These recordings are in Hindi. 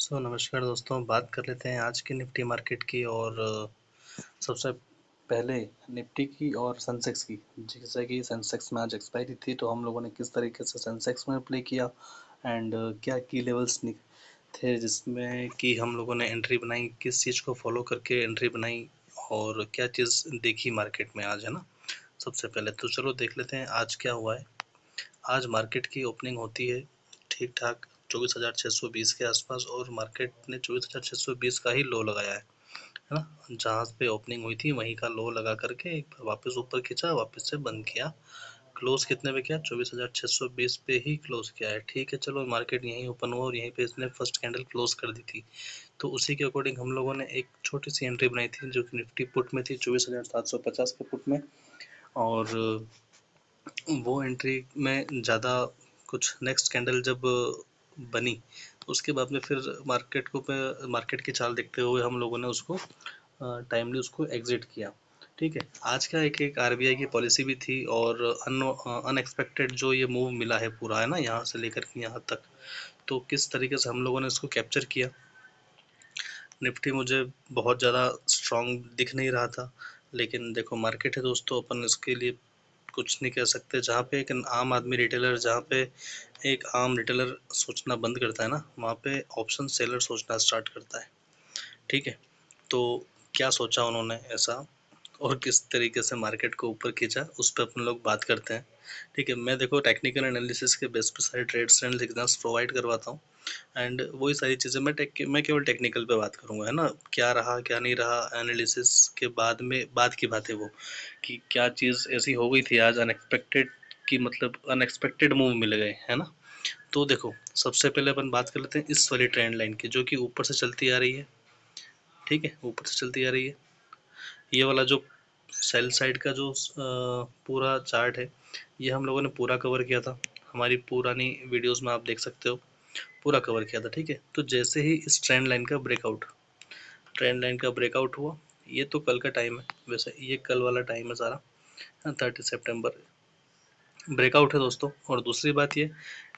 नमस्कार दोस्तों, बात कर लेते हैं आज की निफ्टी मार्केट की और सबसे पहले निफ्टी की और सेंसेक्स की। जैसे कि सेंसेक्स में आज एक्सपायरी थी, तो हम लोगों ने किस तरीके से सेंसेक्स में प्ले किया एंड क्या की लेवल्स थे जिसमें कि हम लोगों ने एंट्री बनाई, किस चीज़ को फॉलो करके एंट्री बनाई और क्या चीज़ देखी मार्केट में आज, है ना। सबसे पहले तो चलो देख लेते हैं आज क्या हुआ है। आज मार्केट की ओपनिंग होती है ठीक ठाक 24,620 के आसपास और मार्केट ने 24,620 का ही लो लगाया है ना। जहाँ पे ओपनिंग हुई थी वहीं का लो लगा करके एक बार वापस ऊपर खींचा, वापस से बंद किया। क्लोज कितने पे किया? 24,620 पे ही क्लोज किया है। ठीक है, चलो मार्केट यहीं ओपन हुआ और यहीं पे इसने फर्स्ट कैंडल क्लोज कर दी थी, तो उसी के अकॉर्डिंग हम लोगों ने एक छोटी सी एंट्री बनाई थी जो कि निफ्टी पुट में थी 24,750 के पुट में। और वो एंट्री में ज़्यादा कुछ नेक्स्ट कैंडल जब बनी उसके बाद में फिर मार्केट की चाल देखते हुए हम लोगों ने उसको टाइमली उसको एग्जिट किया। ठीक है, आज का एक आरबीआई की पॉलिसी भी थी और अनएक्सपेक्टेड जो ये मूव मिला है पूरा, है ना, यहाँ से लेकर के यहाँ तक, तो किस तरीके से हम लोगों ने इसको कैप्चर किया। निफ्टी मुझे बहुत ज़्यादा स्ट्रॉन्ग दिख नहीं रहा था, लेकिन देखो मार्केट है दोस्तों, अपन इसके लिए कुछ नहीं कह सकते। जहाँ पे एक आम आदमी रिटेलर जहाँ पे एक आम रिटेलर सोचना बंद करता है ना, वहाँ पे ऑप्शन सेलर सोचना स्टार्ट करता है। ठीक है, तो क्या सोचा उन्होंने ऐसा और किस तरीके से मार्केट को ऊपर खींचा, उस पर अपन लोग बात करते हैं। ठीक है, मैं देखो टेक्निकल एनालिसिस के बेस पे सारे ट्रेड्स एंड सिग्नल्स प्रोवाइड करवाता हूँ एंड वही सारी चीज़ें मैं केवल टेक्निकल पे बात करूँगा, है ना। क्या रहा क्या नहीं रहा एनालिसिस के बाद में बात की बात है वो, कि क्या चीज़ ऐसी हो गई थी आज अनएक्सपेक्टेड, कि मतलब अनएक्सपेक्टेड मूव मिल गए, है ना। तो देखो सबसे पहले अपन बात कर लेते हैं इस वाली ट्रेंड लाइन की जो कि ऊपर से चलती आ रही है। ठीक है, ऊपर से चलती आ रही है। ये वाला जो सेल साइड का जो पूरा चार्ट है, ये हम लोगों ने पूरा कवर किया था, हमारी पुरानी वीडियोस में आप देख सकते हो, पूरा कवर किया था। ठीक है, तो जैसे ही इस ट्रेंड लाइन का ब्रेकआउट हुआ, ये तो कल का टाइम है, वैसे ये कल वाला टाइम है सारा, 30 सितंबर ब्रेकआउट है दोस्तों। और दूसरी बात ये,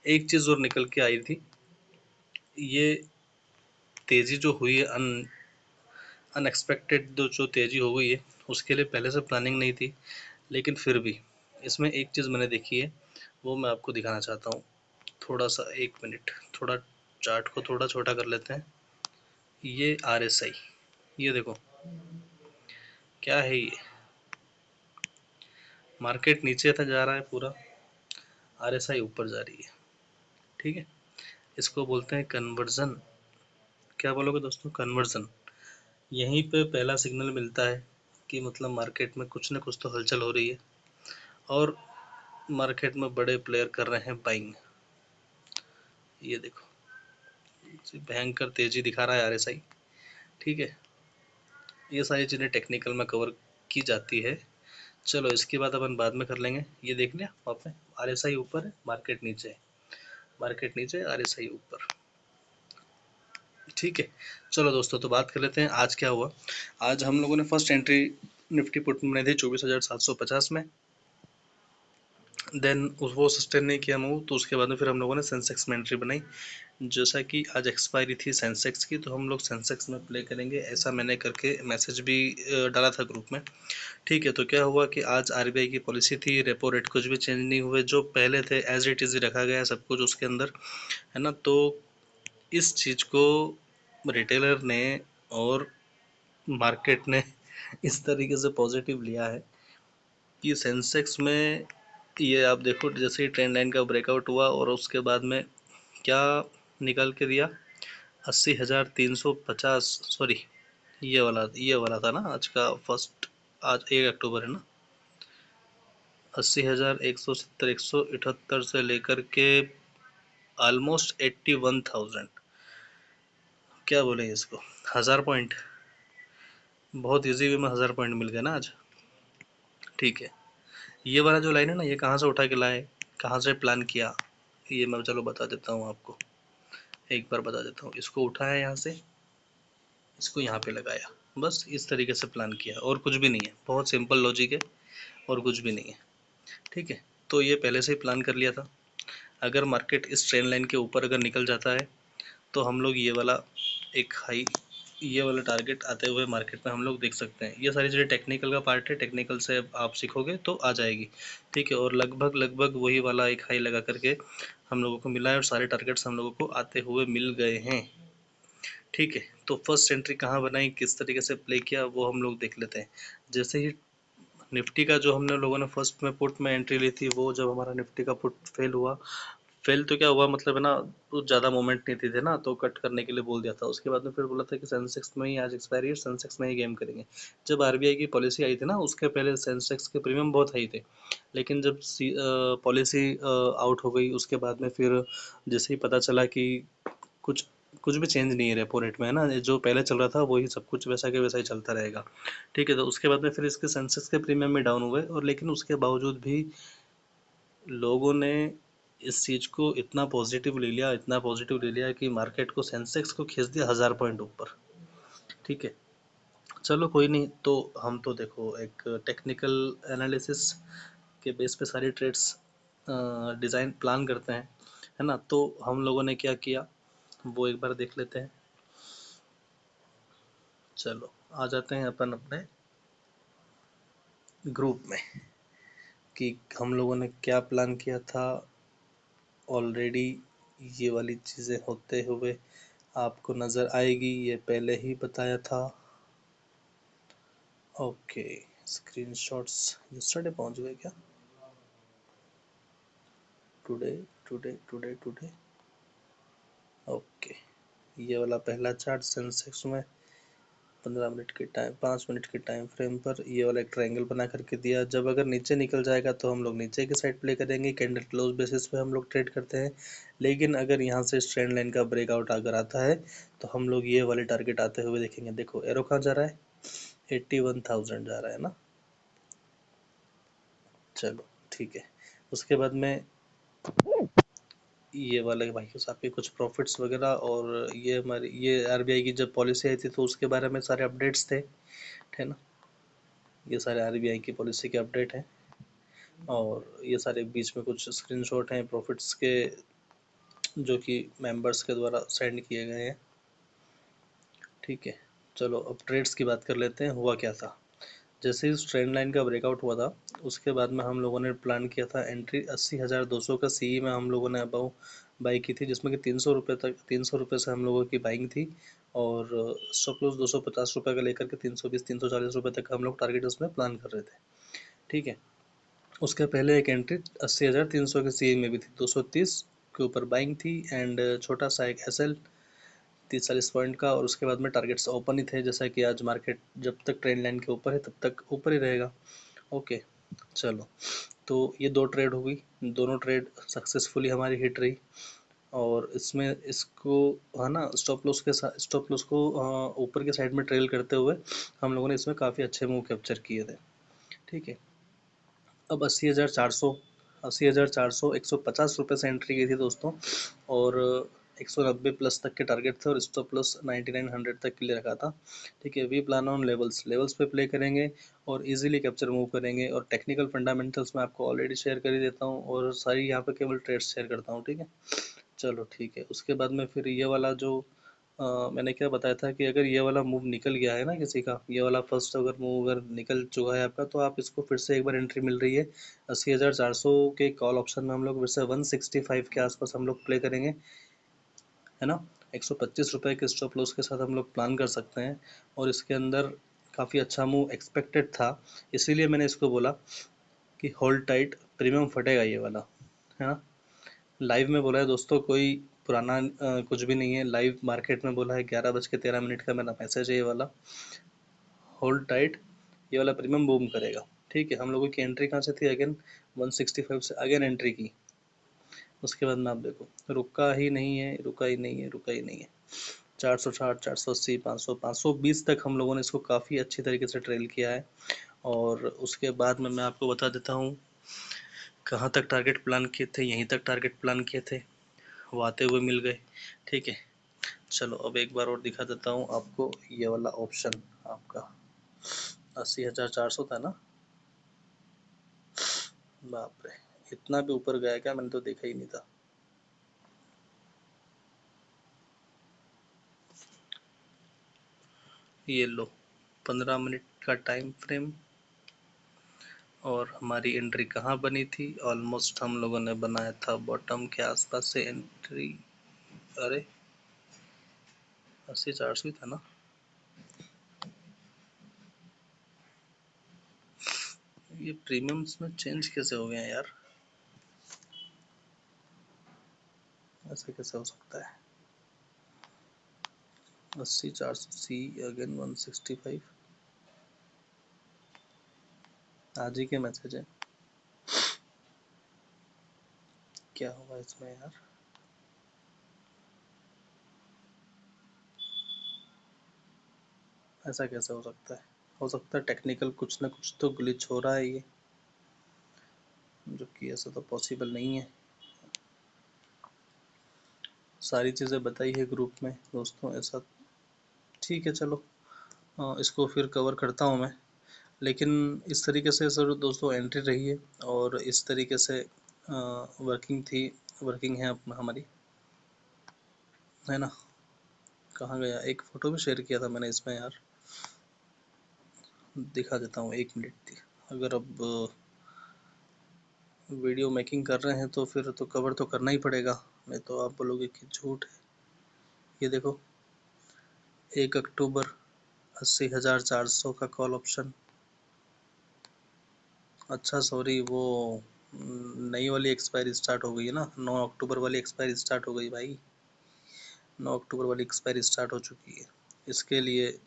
एक चीज़ और निकल के आई थी, ये तेज़ी जो हुई है अनएक्सपेक्टेड जो तेज़ी हो गई है, उसके लिए पहले से प्लानिंग नहीं थी, लेकिन फिर भी इसमें एक चीज़ मैंने देखी है, वो मैं आपको दिखाना चाहता हूँ। थोड़ा सा 1 मिनट, थोड़ा चार्ट को थोड़ा छोटा कर लेते हैं। ये RSI, ये देखो क्या है ये, मार्केट नीचे था जा रहा है पूरा, RSI ऊपर जा रही है। ठीक है, इसको बोलते हैं कन्वर्जन। क्या बोलोगे दोस्तों? कन्वर्जन। यहीं पे पहला सिग्नल मिलता है कि मतलब मार्केट में कुछ ना कुछ तो हलचल हो रही है और मार्केट में बड़े प्लेयर कर रहे हैं बाइंग। ये देखो भयंकर तेजी दिखा रहा है RSI। ठीक है, ये सारी चीज़ें टेक्निकल में कवर की जाती है। चलो इसके बाद अपन बाद में कर लेंगे। ये देख लिया आपने, RSI ऊपर है, मार्केट नीचे है, मार्केट नीचे है, RSI ऊपर। ठीक है, चलो दोस्तों तो बात कर लेते हैं आज क्या हुआ। आज हम लोगों ने फर्स्ट एंट्री निफ्टी पुट में बनाई थी 24,750 में, देन वो सस्टेन नहीं किया मूव, तो उसके बाद में फिर हम लोगों ने सेंसेक्स में एंट्री बनाई। जैसा कि आज एक्सपायरी थी सेंसेक्स की, तो हम लोग सेंसेक्स में प्ले करेंगे, ऐसा मैंने करके मैसेज भी डाला था ग्रुप में। ठीक है, तो क्या हुआ कि आज आरबीआई की पॉलिसी थी, रेपो रेट कुछ भी चेंज नहीं हुए, जो पहले थे एज इट इज़ रखा गया है सब कुछ उसके अंदर, है ना। तो इस चीज़ को रिटेलर ने और मार्केट ने इस तरीके से पॉजिटिव लिया है कि सेंसेक्स में, ये आप देखो जैसे ही ट्रेंड लाइन का ब्रेकआउट हुआ और उसके बाद में क्या निकल के दिया, 80,350, सॉरी ये वाला था ना आज का फर्स्ट, आज 1 अक्टूबर है ना। 80,170 178 से लेकर के ऑलमोस्ट 81,000, क्या बोलेंगे इसको, 1000 पॉइंट, बहुत इजी वे में 1000 पॉइंट मिल गया ना आज। ठीक है, ये वाला जो लाइन है ना, ये कहाँ से उठा के लाए, कहाँ से प्लान किया, ये मैं चलो बता देता हूँ आपको, एक बार बता देता हूँ। इसको उठाया यहाँ से, इसको यहाँ पे लगाया, बस इस तरीके से प्लान किया और कुछ भी नहीं है, बहुत सिंपल लॉजिक है और कुछ भी नहीं है। ठीक है, तो ये पहले से ही प्लान कर लिया था। अगर मार्केट इस ट्रेंड लाइन के ऊपर अगर निकल जाता है तो हम लोग ये वाला एक हाई ये वाला टारगेट आते हुए मार्केट में हम लोग देख सकते हैं। ये सारी चीज़ें टेक्निकल का पार्ट है, टेक्निकल से आप सीखोगे तो आ जाएगी, ठीक है। और लगभग लगभग वही वाला एक हाई लगा करके हम लोगों को मिला है और सारे टारगेट्स हम लोगों को आते हुए मिल गए हैं, ठीक है। तो फर्स्ट एंट्री कहाँ बनाई, किस तरीके से प्ले किया, वो हम लोग देख लेते हैं। जैसे ही निफ्टी का जो हमने लोगों ने फर्स्ट में पुट में एंट्री ली थी, वो जब हमारा निफ्टी का पुट फेल हुआ, फेल तो क्या हुआ मतलब है ना, कुछ ज़्यादा मोमेंट नहीं थे ना, तो कट करने के लिए बोल दिया था। उसके बाद में फिर बोला था कि सेंसेक्स में ही आज एक्सपायरी है, सेंसेक्स में ही गेम करेंगे। जब आरबीआई की पॉलिसी आई थी ना, उसके पहले सेंसेक्स के प्रीमियम बहुत हाई थे, लेकिन जब पॉलिसी आउट हो गई उसके बाद में फिर जैसे ही पता चला कि कुछ कुछ भी चेंज नहीं है रेपो रेट में, है ना, जो पहले चल रहा था वही सब कुछ वैसा के वैसा ही चलता रहेगा, ठीक है। तो उसके बाद में फिर इसके सेंसेक्स के प्रीमियम में डाउन हुए, और लेकिन उसके बावजूद भी लोगों ने इस चीज़ को इतना पॉजिटिव ले लिया, इतना पॉजिटिव ले लिया कि मार्केट को, सेंसेक्स को खींच दिया 1000 पॉइंट ऊपर, ठीक है। चलो कोई नहीं, तो हम तो देखो एक टेक्निकल एनालिसिस के बेस पे सारी ट्रेड्स डिज़ाइन प्लान करते हैं, है ना। तो हम लोगों ने क्या किया वो एक बार देख लेते हैं। चलो आ जाते हैं अपन अपने ग्रुप में कि हम लोगों ने क्या प्लान किया था। ऑलरेडी ये वाली चीज़ें होते हुए आपको नज़र आएगी, ये पहले ही बताया था। ओके, स्क्रीनशॉट्स यस्टरडे पहुंच गए क्या? Today today today today okay, ये वाला पहला चार्ट सेंसेक्स में 15 मिनट के टाइम, 5 मिनट के टाइम फ्रेम पर ये वाला एक ट्रायंगल बना करके दिया। जब अगर नीचे निकल जाएगा तो हम लोग नीचे की साइड प्ले करेंगे, कैंडल क्लोज बेसिस पे हम लोग ट्रेड करते हैं। लेकिन अगर यहाँ से ट्रेंड लाइन का ब्रेकआउट अगर आता है तो हम लोग ये वाले टारगेट आते हुए देखेंगे। देखो एरो कहाँ जा रहा है, 81,000 जा रहा है ना। चलो ठीक है, उसके बाद में ये वाले भाई साहब के कुछ प्रॉफिट्स वगैरह, और ये हमारी ये आरबीआई की जब पॉलिसी आई थी तो उसके बारे में सारे अपडेट्स थे, है ना। ये सारे आरबीआई की पॉलिसी के अपडेट हैं, और ये सारे बीच में कुछ स्क्रीनशॉट हैं प्रॉफिट्स के जो कि मेंबर्स के द्वारा सेंड किए गए हैं, ठीक है। चलो अब ट्रेड्स की बात कर लेते हैं, हुआ क्या था। जैसे ही ट्रेंड लाइन का ब्रेकआउट हुआ था उसके बाद में हम लोगों ने प्लान किया था एंट्री 80,200 का सीई में हम लोगों ने अबाउ बाई की थी, जिसमें कि 300 रुपये तक, 300 रुपये से हम लोगों की बाइंग थी, और स्टॉप लॉस 250 रुपये का लेकर के 320 340 रुपये तक हम लोग टारगेट उसमें प्लान कर रहे थे, ठीक है। उसके पहले एक एंट्री 80,300 के सीई में भी थी, 230 के ऊपर बाइंग थी, एंड छोटा सा एक एसएल 30-40 पॉइंट का, और उसके बाद में टारगेट्स ओपन ही थे, जैसा कि आज मार्केट जब तक ट्रेंड लाइन के ऊपर है तब तक ऊपर ही रहेगा। ओके, चलो तो ये दो ट्रेड हो गई, दोनों ट्रेड सक्सेसफुली हमारी हिट रही, और इसमें इसको, है ना, स्टॉप लॉस के साथ, स्टॉप लॉस को ऊपर के साइड में ट्रेल करते हुए हम लोगों ने इसमें काफ़ी अच्छे मूव कैप्चर किए थे, ठीक है। अब 80,400, 80,400 150 रुपये से एंट्री की थी दोस्तों, और 190 प्लस तक के टारगेट थे, और स्टॉप प्लस 9900 तक के लिए रखा था, ठीक है। We plan on levels, levels पे प्ले करेंगे और इजीली कैप्चर मूव करेंगे, और टेक्निकल फंडामेंटल्स मैं आपको ऑलरेडी शेयर कर ही देता हूँ, और सारी यहाँ पे केवल ट्रेड्स शेयर करता हूँ, ठीक है। चलो ठीक है, उसके बाद में फिर ये वाला जो मैंने क्या बताया था कि अगर ये वाला मूव निकल गया है ना किसी का, ये वाला फर्स्ट अगर मूव अगर निकल चुका है आपका, तो आप इसको फिर से एक बार एंट्री मिल रही है 80,400 के कॉल ऑप्शन में, हम लोग फिर से 165 के आसपास हम लोग प्ले करेंगे, है ना। 125 रुपये के स्टॉप लॉस के साथ हम लोग प्लान कर सकते हैं, और इसके अंदर काफ़ी अच्छा मूव एक्सपेक्टेड था, इसीलिए मैंने इसको बोला कि होल्ड टाइट, प्रीमियम फटेगा ये वाला, है ना। लाइव में बोला है दोस्तों, कोई पुराना कुछ भी नहीं है, लाइव मार्केट में बोला है 11:13 का मेरा मैसेज है ये वाला। होल्ड टाइट, ये वाला प्रीमियम बूम करेगा, ठीक है। हम लोगों की एंट्री कहाँ से थी अगेन, 165 से अगेन एंट्री की। उसके बाद में आप देखो रुका ही नहीं है, रुका ही नहीं है, रुका ही नहीं है। 460, 480, 500, 520 तक हम लोगों ने इसको काफ़ी अच्छी तरीके से ट्रेल किया है, और उसके बाद में मैं आपको बता देता हूँ कहाँ तक टारगेट प्लान किए थे, यहीं तक टारगेट प्लान किए थे, वो आते हुए मिल गए, ठीक है। चलो अब एक बार और दिखा देता हूँ आपको, ये वाला ऑप्शन आपका 80,400 था ना, बाप रे, इतना भी ऊपर गया क्या, मैंने तो देखा ही नहीं था। ये लो 15 मिनट का टाइम फ्रेम, और हमारी एंट्री कहाँ बनी थी, ऑलमोस्ट हम लोगों ने बनाया था बॉटम के आसपास से एंट्री। अरे 80-400 ही था ना। ये प्रीमियम्स में चेंज कैसे हो गया यार, ऐसे कैसे हो सकता है। 80-400 सी अगेन 165। आज ही के मैसेज है, क्या हुआ इसमें यार। ऐसा कैसे हो सकता है टेक्निकल कुछ ना कुछ तो ग्लिच हो रहा है ये, जो कि ऐसा तो पॉसिबल नहीं है। सारी चीज़ें बताई है ग्रुप में दोस्तों, ऐसा ठीक है चलो। इसको फिर कवर करता हूँ मैं, लेकिन इस तरीके से सर दोस्तों एंट्री रही है, और इस तरीके से वर्किंग है हमारी, है ना। कहाँ गया, एक फ़ोटो भी शेयर किया था मैंने इसमें यार, दिखा देता हूँ 1 मिनट थी। अगर अब वीडियो मेकिंग कर रहे हैं तो फिर तो कवर तो करना ही पड़ेगा, नहीं तो आप बोलोगे कि झूठ है। ये देखो 1 अक्टूबर 80,400 का कॉल ऑप्शन। अच्छा सॉरी, वो नई वाली एक्सपायरी स्टार्ट हो गई है ना, 9 अक्टूबर वाली एक्सपायरी स्टार्ट हो गई भाई, 9 अक्टूबर वाली एक्सपायरी स्टार्ट हो चुकी है। इसके लिए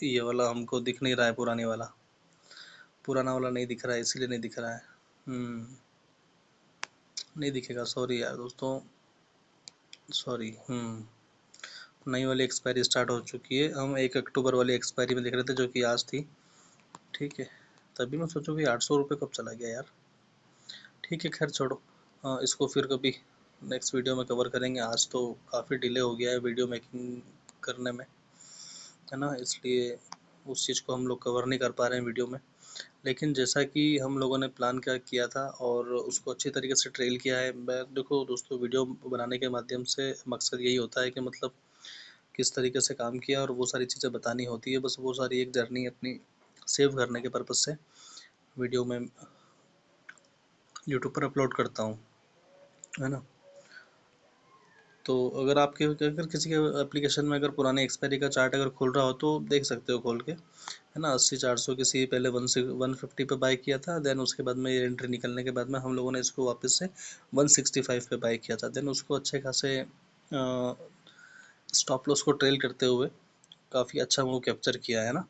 ये वाला हमको दिख नहीं रहा है, पुराना वाला नहीं दिख रहा है, इसीलिए नहीं दिख रहा है। नहीं दिखेगा, सॉरी यार दोस्तों, सॉरी। नई वाली एक्सपायरी स्टार्ट हो चुकी है, हम 1 अक्टूबर वाली एक्सपायरी में देख रहे थे जो कि आज थी, ठीक है। तभी मैं सोचूं कि 800 रुपये कब चला गया यार। ठीक है खैर छोड़ो, इसको फिर कभी नेक्स्ट वीडियो में कवर करेंगे। आज तो काफ़ी डिले हो गया है वीडियो मेकिंग करने में, है ना, इसलिए उस चीज़ को हम लोग कवर नहीं कर पा रहे हैं वीडियो में। लेकिन जैसा कि हम लोगों ने प्लान क्या किया था और उसको अच्छी तरीके से ट्रेल किया है। मैं देखो दोस्तों, वीडियो बनाने के माध्यम से मकसद यही होता है कि मतलब किस तरीके से काम किया, और वो सारी चीज़ें बतानी होती है, बस वो सारी एक जर्नी अपनी सेव करने के पर्पज़ से वीडियो में यूट्यूब पर अपलोड करता हूँ, है ना। तो अगर किसी के एप्लीकेशन में अगर पुराने एक्सपायरी का चार्ट अगर खुल रहा हो तो देख सकते हो खोल के, है ना। 80-400 किसी पहले 150 पे बाय किया था, देन उसके बाद में ये एंट्री निकलने के बाद में हम लोगों ने इसको वापस से 165 पे बाय किया था, देन उसको अच्छे खासे स्टॉप लॉस को ट्रेल करते हुए काफ़ी अच्छा वो कैप्चर किया है ना।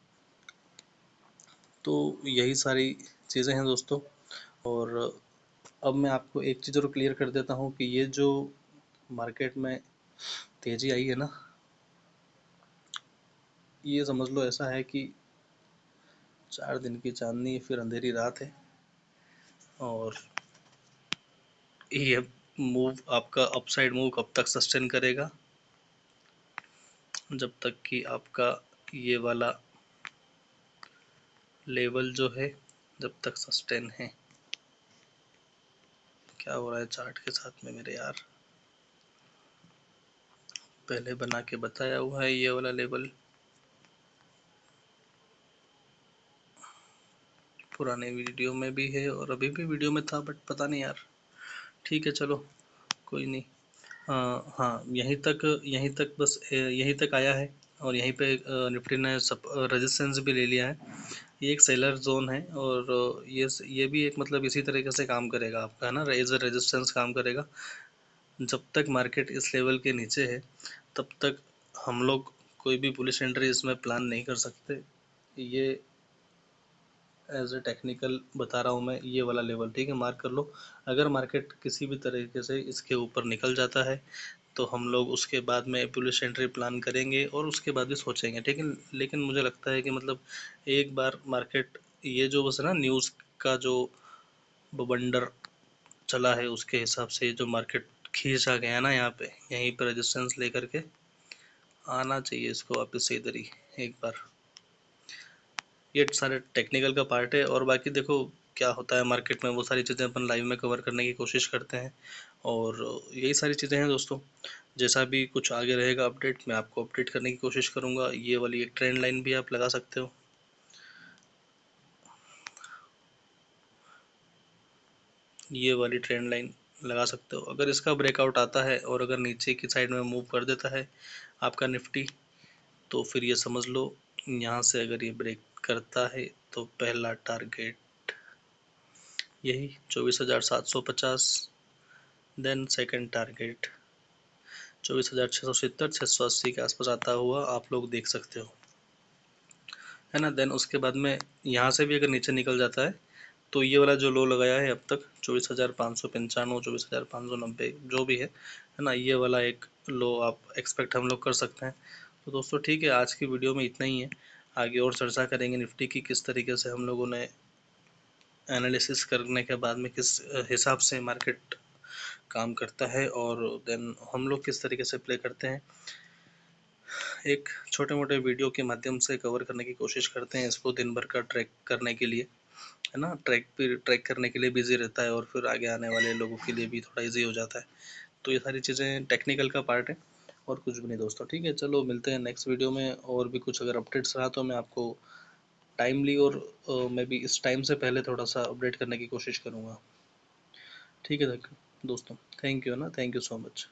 तो यही सारी चीज़ें हैं दोस्तों। और अब मैं आपको एक चीज़ और क्लियर कर देता हूँ कि ये जो मार्केट में तेज़ी आई है ना, ये समझ लो ऐसा है कि 4 दिन की चांदनी फिर अंधेरी रात है, और ये मूव आपका अपसाइड मूव कब तक सस्टेन करेगा, जब तक कि आपका ये वाला लेवल जो है जब तक सस्टेन है। क्या हो रहा है चार्ट के साथ में मेरे यार, पहले बना के बताया हुआ है ये वाला लेवल, पुराने वीडियो में भी है और अभी भी वीडियो में था, बट पता नहीं यार। ठीक है चलो, कोई नहीं। हाँ, यहीं तक बस यहीं तक आया है, और यहीं पे निफ्टी ने सब रेजिस्टेंस भी ले लिया है। ये एक सेलर जोन है, और ये भी एक मतलब इसी तरीके से काम करेगा आपका, है ना, एज अ रेजिस्टेंस काम करेगा। जब तक मार्केट इस लेवल के नीचे है तब तक हम लोग कोई भी बुलिश एंट्री इसमें प्लान नहीं कर सकते। ये एज ए टेक्निकल बता रहा हूँ मैं, ये वाला लेवल ठीक है, मार्क कर लो। अगर मार्केट किसी भी तरीके से इसके ऊपर निकल जाता है तो हम लोग उसके बाद में बुलिश एंट्री प्लान करेंगे, और उसके बाद भी सोचेंगे, ठीक है। लेकिन मुझे लगता है कि मतलब एक बार मार्केट, ये जो बस ना न्यूज़ का जो बवंडर चला है उसके हिसाब से जो मार्केट खींचा गया ना, यहाँ पे यहीं पर रेजिस्टेंस लेकर के आना चाहिए इसको वापस से इधर ही एक बार। ये सारे टेक्निकल का पार्ट है, और बाकी देखो क्या होता है मार्केट में, वो सारी चीज़ें अपन लाइव में कवर करने की कोशिश करते हैं, और यही सारी चीज़ें हैं दोस्तों। जैसा भी कुछ आगे रहेगा अपडेट, मैं आपको अपडेट करने की कोशिश करूँगा। ये वाली एक ट्रेंड लाइन भी आप लगा सकते हो। ये वाली ट्रेंड लाइन लगा सकते हो। अगर इसका ब्रेकआउट आता है और अगर नीचे की साइड में मूव कर देता है आपका निफ्टी, तो फिर ये समझ लो यहाँ से अगर ये ब्रेक करता है तो पहला टारगेट यही 24,750, देन सेकंड टारगेट 24,670 680 के आसपास आता हुआ आप लोग देख सकते हो, है ना। देन उसके बाद में यहाँ से भी अगर नीचे निकल जाता है तो ये वाला जो लो लगाया है अब तक 24,595, 24,590 जो भी है ना, ये वाला एक लो आप एक्सपेक्ट हम लोग कर सकते हैं। तो दोस्तों ठीक है, आज की वीडियो में इतना ही है। आगे और चर्चा करेंगे निफ्टी की, किस तरीके से हम लोगों ने एनालिसिस करने के बाद में किस हिसाब से मार्केट काम करता है, और देन हम लोग किस तरीके से प्ले करते हैं। एक छोटे मोटे वीडियो के माध्यम से कवर करने की कोशिश करते हैं इसको, दिन भर का ट्रैक करने के लिए, है ना। ट्रैक करने के लिए बिजी रहता है और फिर आगे आने वाले लोगों के लिए भी थोड़ा इजी हो जाता है। तो ये सारी चीज़ें टेक्निकल का पार्ट है और कुछ भी नहीं दोस्तों। ठीक है, चलो मिलते हैं नेक्स्ट वीडियो में। और भी कुछ अगर अपडेट्स रहा तो मैं आपको टाइमली और मैं भी इस टाइम से पहले थोड़ा सा अपडेट करने की कोशिश करूँगा। ठीक है दोस्तों, थैंक यू ना, थैंक यू सो मच।